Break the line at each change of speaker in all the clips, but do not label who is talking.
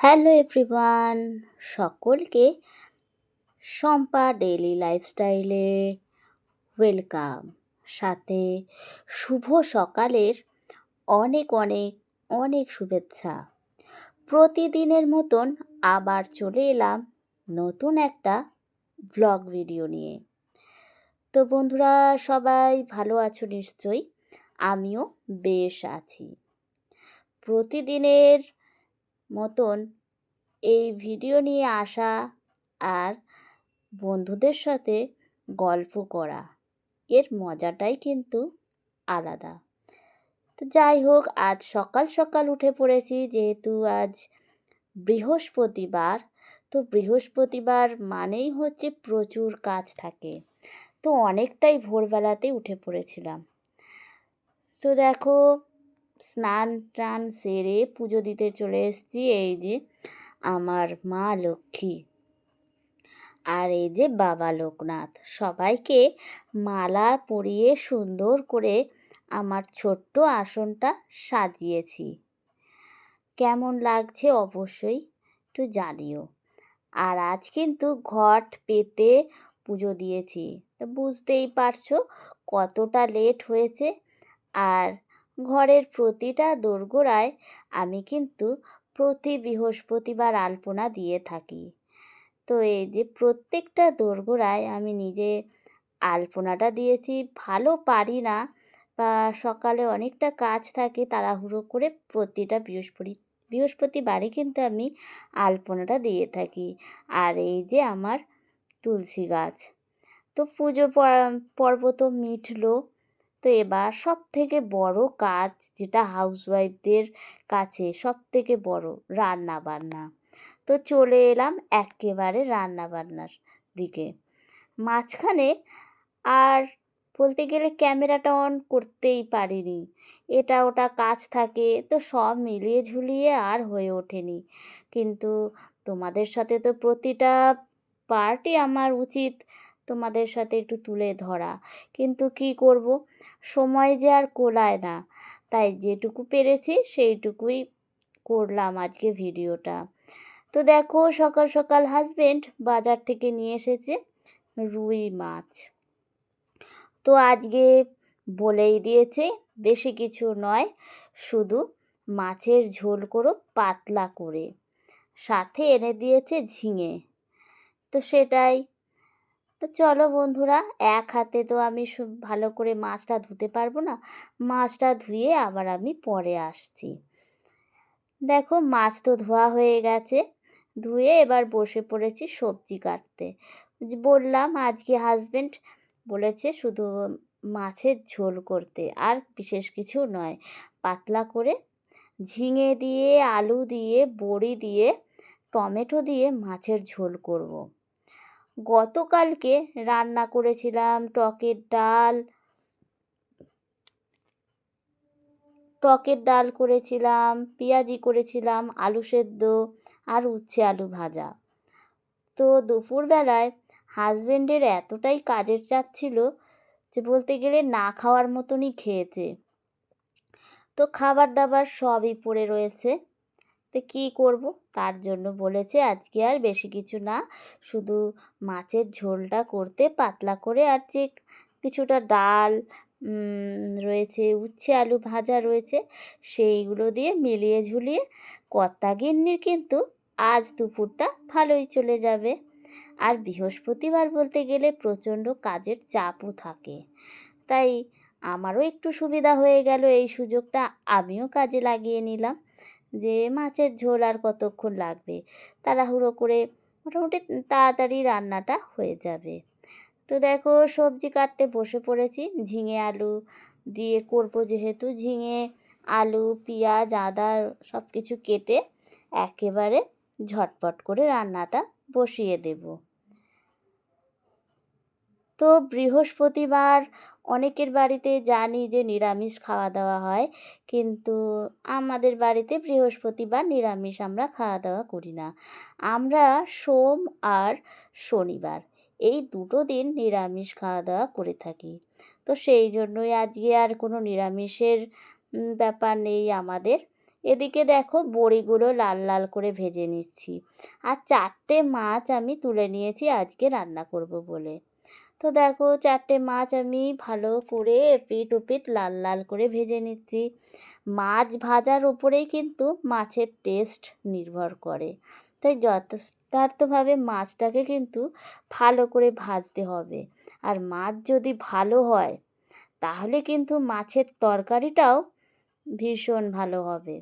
Hello everyone, সকলকে Shampa daily লাইফস্টাইলে welcome. সাথে শুভ সকালের অনেক অনেক অনেক শুভেচ্ছা। প্রতিদিনের মতন আবার চলে এলাম নতুন একটা ব্লগ ভিডিও নিয়ে। তো বন্ধুরা, সবাই ভালো আছো নিশ্চয়ই? আমিও বেশ আছি। প্রতিদিনের মতন এই ভিডিও নিয়ে আসা আর বন্ধুদের সাথে গল্প করা, এর মজাটাই কিন্তু আলাদা। তো যাই হোক, আজ সকাল সকাল উঠে পড়েছি, যেহেতু আজ বৃহস্পতিবার। তো বৃহস্পতিবার মানেই হচ্ছে প্রচুর কাজ থাকে। তো অনেকটাই ভোরবেলাতে উঠে পড়েছিলাম। তো দেখো, স্নান টান সেরে পুজো দিতে চলে এসেছি। এই যে আমার মা লক্ষ্মী আর এই যে বাবা লোকনাথ, সবাইকে মালা পরিয়ে সুন্দর করে আমার ছোট্ট আসনটা সাজিয়েছি। কেমন লাগছে অবশ্যই একটু জানিও। আর আজ কিন্তু ঘট পেতে পুজো দিয়েছি, তো বুঝতেই পারছো কতটা লেট হয়েছে। আর ঘরের প্রতিটা দোরগোড়ায় আমি কিন্তু প্রতি বৃহস্পতিবার আলপনা দিয়ে থাকি। তো এই যে প্রত্যেকটা দোরগোড়ায় আমি নিজে আলপনাটা দিয়েছি। ভালো পারি না, বা সকালে অনেকটা কাজ থাকে, তাড়াহুড়ো করে প্রতিটা বৃহস্পতিবারই কিন্তু আমি আলপনাটা দিয়ে থাকি। আর এই যে আমার তুলসী গাছ, তো পুজো পর্ব তো মিটলো। তো এবার সব থেকে বড় কাজ, যেটা হাউসওয়াইফদের কাছে সব থেকে বড়, রান্না বান্না। তো চলে এলাম একেবারে রান্না বান্নার দিকে। মাঝখানে আর বলতে গেলে ক্যামেরাটা অন করতেই পারিনি, এটা ওটা কাজ থাকে, তো সব মিলিয়ে ঝুলিয়ে আর হয়ে ওঠেনি। কিন্তু তোমাদের সাথে তো প্রতিটা পার্টই আমার উচিত তোমাদের সাথে একটু তুলে ধরা, কিন্তু কি করব, সময় যে আর কোলায় না। তাই যেটুকু পেরেছি সেইটুকুই করলাম আজকে ভিডিওটা। তো দেখো, সকাল সকাল হাজবেন্ড বাজার থেকে নিয়ে এসেছে রুই মাছ। তো আজকে বলেই দিয়েছে বেশি কিছু নয়, শুধু মাছের ঝোল করো পাতলা করে, সাথে এনে দিয়েছে ঝিঙে। তো সেটাই। তো চলো বন্ধুরা, এক হাতে তো আমি ভালো করে মাছটা ধুতে পারবো না, মাছটা ধুয়ে আবার আমি পরে আসছি। দেখো, মাছ তো ধোয়া হয়ে গেছে, ধুয়ে এবার বসে পড়েছি সবজি কাটতে। বললাম আজকে হাজবেন্ড বলেছে শুধু মাছের ঝোল করতে, আর বিশেষ কিছু নয়, পাতলা করে ঝিঙে দিয়ে, আলু দিয়ে, বড়ি দিয়ে, টমেটো দিয়ে মাছের ঝোল করব। গতকালকে রান্না করেছিলাম টকের ডাল করেছিলাম, পেঁয়াজি করেছিলাম, আলু সেদ্ধ আর উচ্ছে আলু ভাজা। তো দুপুরবেলায় হাজবেন্ডের এতটাই কাজের চাপ ছিল যে বলতে গেলে না খাওয়ার মতনই খেয়েছে। তো খাবার দাবার সবই পড়ে রয়েছে। তো কী করব, তার জন্য বলেছে আজকে আর বেশি কিছু না, শুধু মাছের ঝোলটা করতে পাতলা করে, আর যে কিছুটা ডাল রয়েছে, উচ্ছে আলু ভাজা রয়েছে, সেইগুলো দিয়ে মিলিয়ে ঝুলিয়ে কর্তাগিন্নির কিন্তু আজ দুপুরটা ভালোই চলে যাবে। আর বৃহস্পতিবার বলতে গেলে প্রচণ্ড কাজের চাপও থাকে, তাই আমারও একটু সুবিধা হয়ে গেল, এই সুযোগটা আমিও কাজে লাগিয়ে নিলাম। যে মাছের ঝোল আর কতক্ষণ লাগবে, তাড়াহুড়ো করে মোটামুটি তাড়াতাড়ি রান্নাটা হয়ে যাবে। তো দেখো, সবজি কাটতে বসে পড়েছি, ঝিঙে আলু দিয়ে করব, যেহেতু ঝিঙে আলু পেঁয়াজ আদা সব কিছু কেটে একেবারে ঝটপট করে রান্নাটা বসিয়ে দেব। তো বৃহস্পতিবার অনেকের বাড়িতে জানি যে নিরামিষ খাওয়া দাওয়া হয়, কিন্তু আমাদের বাড়িতে বৃহস্পতিবার নিরামিষ আমরা খাওয়া দাওয়া করি না। আমরা সোম আর শনিবার এই দুটো দিন নিরামিষ খাওয়া দাওয়া করে থাকি। তো সেই জন্যই আজকে আর কোনো নিরামিষের ব্যাপার নেই আমাদের। এদিকে দেখো বড়িগুলো লাল লাল করে ভেজে নিচ্ছি। আর 4টে মাছ আমি তুলে নিয়েছি আজকে রান্না করব বলে। তো দেখো 4টে মাছ আমি ভালো করে এপিঠ ওপিঠ লাল লাল করে ভেজে নিচ্ছি। মাছ ভাজার ওপরেই কিন্তু মাছের টেস্ট নির্ভর করে। তাই যথার্থভাবে মাছটাকে কিন্তু ভালো করে ভাজতে হবে। আর মাছ যদি ভালো হয় তাহলে কিন্তু মাছের তরকারিটাও ভীষণ ভালো হবে।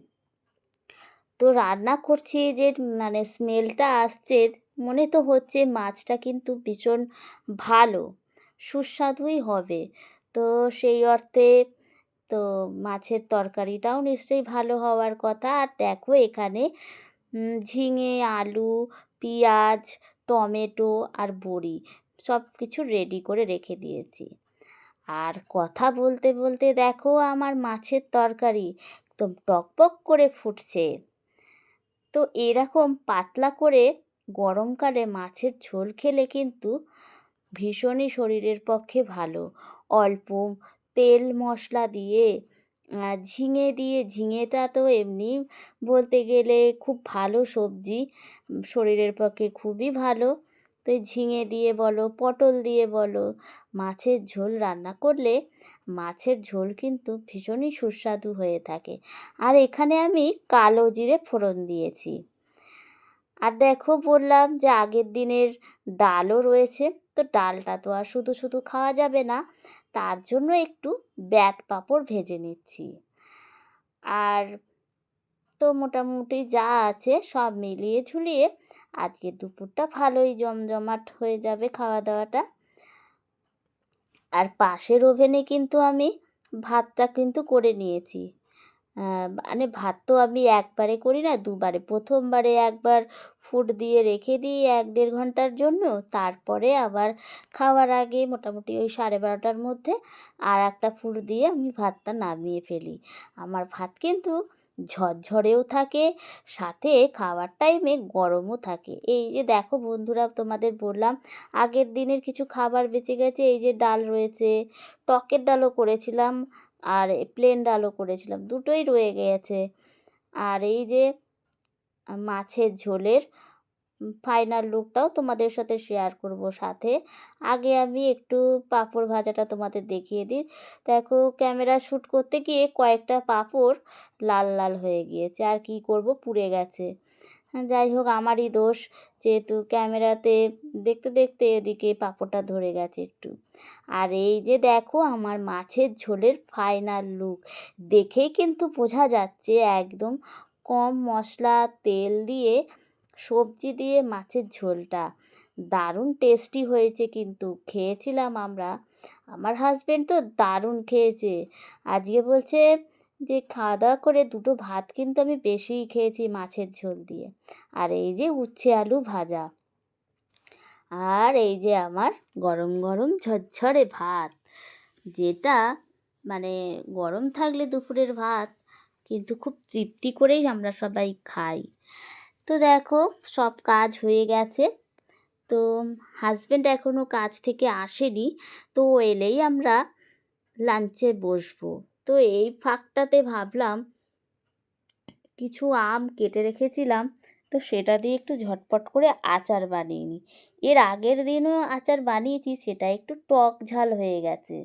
তো রান্না করছি যে মানে স্মেলটা আসছে, মনে তো হচ্ছে মাছটা কিন্তু ভীষণ ভালো সুস্বাদুই হবে। তো সেই অর্থে তো মাছের তরকারিটাও নিশ্চয়ই ভালো হওয়ার কথা। আর দেখো এখানে ঝিঙে, আলু, পেঁয়াজ, টমেটো আর বড়ি সব কিছু রেডি করে রেখে দিয়েছি। আর কথা বলতে বলতে দেখো আমার মাছের তরকারি একদম টকবক করে ফুটছে। তো এরকম পাতলা করে গরমকালে মাছের ঝোল খেলে কিন্তু ভীষণই শরীরের পক্ষে ভালো। অল্প তেল মশলা দিয়ে ঝিঙে দিয়ে, ঝিঙেটা তো এমনি বলতে গেলে খুব ভালো সবজি, শরীরের পক্ষে খুবই ভালো। তো এই ঝিঙে দিয়ে বলো, পটল দিয়ে বলো, মাছের ঝোল রান্না করলে মাছের ঝোল কিন্তু ভীষণই সুস্বাদু হয়ে থাকে। আর এখানে আমি কালো জিরে ফোড়ন দিয়েছি। আর দেখো বললাম যে আগের দিনের ডালও রয়েছে। তো ডালটা তো আর শুধু শুধু খাওয়া যাবে না, তার জন্য একটু ব্যাট পাঁপড় ভেজে নিচ্ছি। আর তো মোটামুটি যা আছে সব মিলিয়ে ঝুলিয়ে আজকে দুপুরটা ভালোই জমজমাট হয়ে যাবে খাওয়া দাওয়াটা। আর পাশের ওভেনে কিন্তু আমি ভাতটা কিন্তু করে নিয়েছি। মানে ভাত তো আমি একবারে করি না, দুবারে। প্রথমবারে একবার ফুট দিয়ে রেখে দিই 1-1.5 ঘন্টার জন্য, তারপরে আবার খাওয়ার আগে মোটামুটি ওই 12:30টার মধ্যে আর একটা ফুট দিয়ে আমি ভাতটা নামিয়ে ফেলি। আমার ভাত কিন্তু ঝরঝরেও থাকে, সাথে খাওয়ার টাইমে গরমও থাকে। এই যে দেখো বন্ধুরা, তোমাদের বললাম আগের দিনের কিছু খাবার বেঁচে গেছে। এই যে ডাল রয়েছে, টকের ডালও করেছিলাম, আর প্লেন ডালও করেছিলাম, দুটোই রয়ে গিয়েছে। আর এই যে মাছের ঝোলের ফাইনাল লুকটাও তোমাদের সাথে শেয়ার করব সাথে। আগে আমি একটু পাঁপড় ভাজাটা তোমাদের দেখিয়ে দিই। দেখো ক্যামেরা শ্যুট করতে গিয়ে কয়েকটা পাঁপড় লাল লাল হয়ে গিয়েছে, আর কি করব, পুড়ে গেছে। যাই হোক, আমারই দোষ, যেহেতু ক্যামেরাতে দেখতে দেখতে এদিকে পাঁপড়টা ধরে গেছে একটু। আর এই যে দেখো আমার মাছের ঝোলের ফাইনাল লুক, দেখেই কিন্তু বোঝা যাচ্ছে একদম কম মশলা তেল দিয়ে সবজি দিয়ে মাছের ঝোলটা দারুণ টেস্টি হয়েছে। কিন্তু খেয়েছিলাম আমরা, আমার হাজবেন্ড তো দারুণ খেয়েছে। আজকে বলছে যে খাওয়া দাওয়া করে 2টো ভাত কিন্তু আমি বেশিই খেয়েছি মাছের ঝোল দিয়ে। আর এই যে উচ্ছে আলু ভাজা, আর এই যে আমার গরম গরম ঝরঝরে ভাত, যেটা মানে গরম থাকলে দুপুরের ভাত কিন্তু খুব তৃপ্তি করেই আমরা সবাই খাই। তো দেখো সব কাজ হয়ে গেছে। তো হাজব্যান্ড এখনও কাজ থেকে আসেনি, তো এলেই আমরা লাঞ্চে বসবো। তো এই ফাঁকটাতে ভাবলাম কিছু আম কেটে রেখেছিলাম, তো সেটা দিয়ে একটু ঝটপট করে আচার বানিয়ে নিই। এর আগের দিনও আচার বানিয়েছি, সেটা একটু টক ঝাল হয়ে গেছে।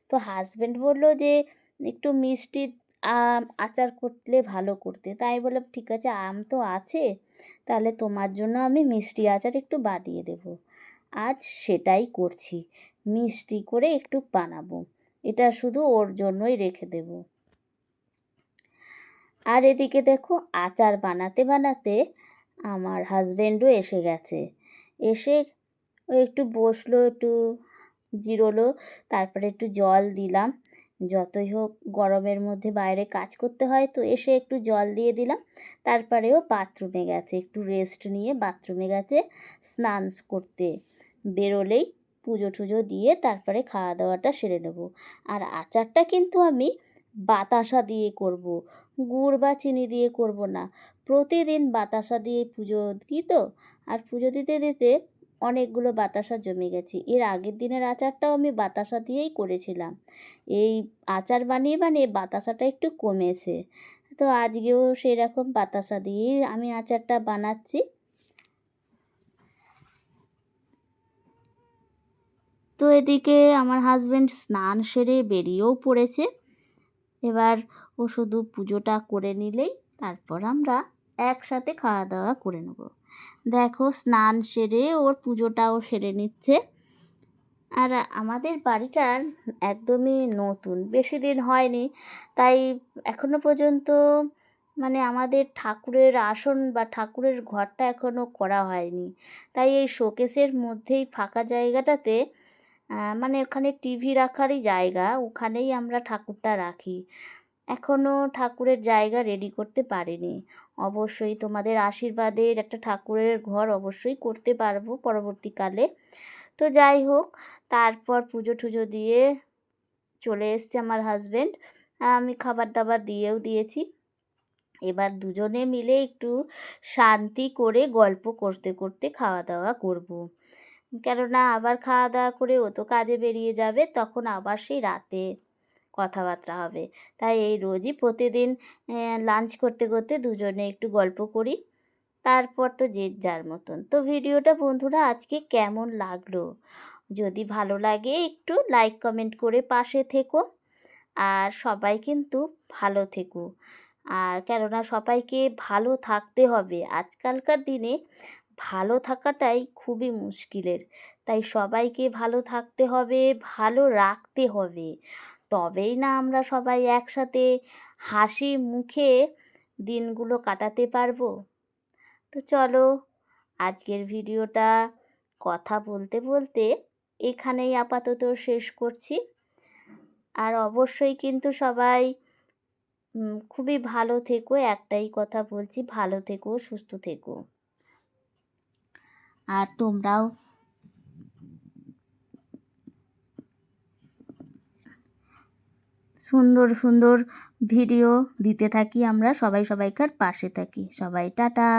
তো হাজব্যান্ড বললো যে একটু মিষ্টি আম আচার করলে ভালো করতে। তাই বললাম ঠিক আছে, আম তো আছে, তাহলে তোমার জন্য আমি মিষ্টি আচার একটু বানিয়ে দেবো। আজ সেটাই করছি, মিষ্টি করে একটু বানাবো। এটা শুধু ওর জন্যই রেখে দেবো। আর এদিকে দেখো আচার বানাতে বানাতে আমার হাজব্যান্ডও এসে গেছে। এসে ও একটু বসলো, একটু জিরোলো, তারপরে একটু জল দিলাম। যতই হোক গরমের মধ্যে বাইরে কাজ করতে হয়, তো এসে একটু জল দিয়ে দিলাম। তারপরে ও বাথরুমে গেছে, একটু রেস্ট নিয়ে বাথরুমে গেছে স্নান করতে। বেরোলেই পুজো টুজো দিয়ে তারপরে খাওয়া দাওয়াটা সেরে নেবো। আর আচারটা কিন্তু আমি বাতাসা দিয়ে করব, গুড় বা চিনি দিয়ে করব না। প্রতিদিন বাতাসা দিয়ে পুজো দিই তো, আর পুজো দিতে দিতে অনেকগুলো বাতাসা জমে গেছে। এর আগের দিনের আচারটাও আমি বাতাসা দিয়েই করেছিলাম। এই আচার বানিয়ে বানিয়ে বাতাসাটা একটু কমেছে, তো আজকেও সেরকম বাতাসা দিয়েই আমি আচারটা বানাচ্ছি। তো এদিকে আমার হাজব্যান্ড স্নান সেরে বেরিয়েও পড়েছে। এবার ও শুধু পুজোটা করে নিলেই তারপর আমরা একসাথে খাওয়া দাওয়া করে নেব। দেখো স্নান সেরে ওর পুজোটাও সেরে নিচ্ছে। আর আমাদের বাড়িটা একদমই নতুন, বেশি দিন হয়নি, তাই এখনো পর্যন্ত মানে আমাদের ঠাকুরের আসন বা ঠাকুরের ঘরটা এখনও করা হয়নি। তাই এই শোকেসের মধ্যেই ফাঁকা জায়গাটাতে মানে ওখানে টিভি রাখারই জায়গা, ওখানেই আমরা ঠাকুরটা রাখি। এখনও ঠাকুরের জায়গা রেডি করতে পারিনি। অবশ্যই তোমাদের আশীর্বাদের একটা ঠাকুরের ঘর অবশ্যই করতে পারবো পরবর্তীকালে। তো যাই হোক, তারপর পুজো টুজো দিয়ে চলে এসছে আমার হাজব্যান্ড, আমি খাবার দাবার দিয়েও দিয়েছি। এবার দুজনে মিলে একটু শান্তি করে গল্প করতে করতে খাওয়া দাওয়া করব। কেননা আবার খাওয়া দাওয়া করে ও তো কাজে বেরিয়ে যাবে, তখন আবার সেই রাতে কথাবার্তা হবে। তাই এই রোজই প্রতিদিন লাঞ্চ করতে করতে দুজনে একটু গল্প করি, তারপর তো যে যার মতন। তো ভিডিওটা বন্ধুরা আজকে কেমন লাগলো, যদি ভালো লাগে একটু লাইক কমেন্ট করে পাশে থেকো। আর সবাই কিন্তু ভালো থেকো, আর কেননা সবাইকে ভালো থাকতে হবে। আজকালকার দিনে ভালো থাকাটাই খুবই মুশকিলের, তাই সবাইকে ভালো থাকতে হবে, ভালো রাখতে হবে, তবেই না আমরা সবাই একসাথে হাসি মুখে দিনগুলো কাটাতে পারবো। তো চলো, আজকের ভিডিওটা কথা বলতে বলতে এখানেই আপাতত শেষ করছি। আর অবশ্যই কিন্তু সবাই খুবই ভালো থেকো, একটাই কথা বলছি, ভালো থেকো, সুস্থ থেকো। আর তোমরাও সুন্দর সুন্দর ভিডিও দিতে থাকি, আমরা সবাই সবাইকার পাশে থাকি। সবাই টাটা।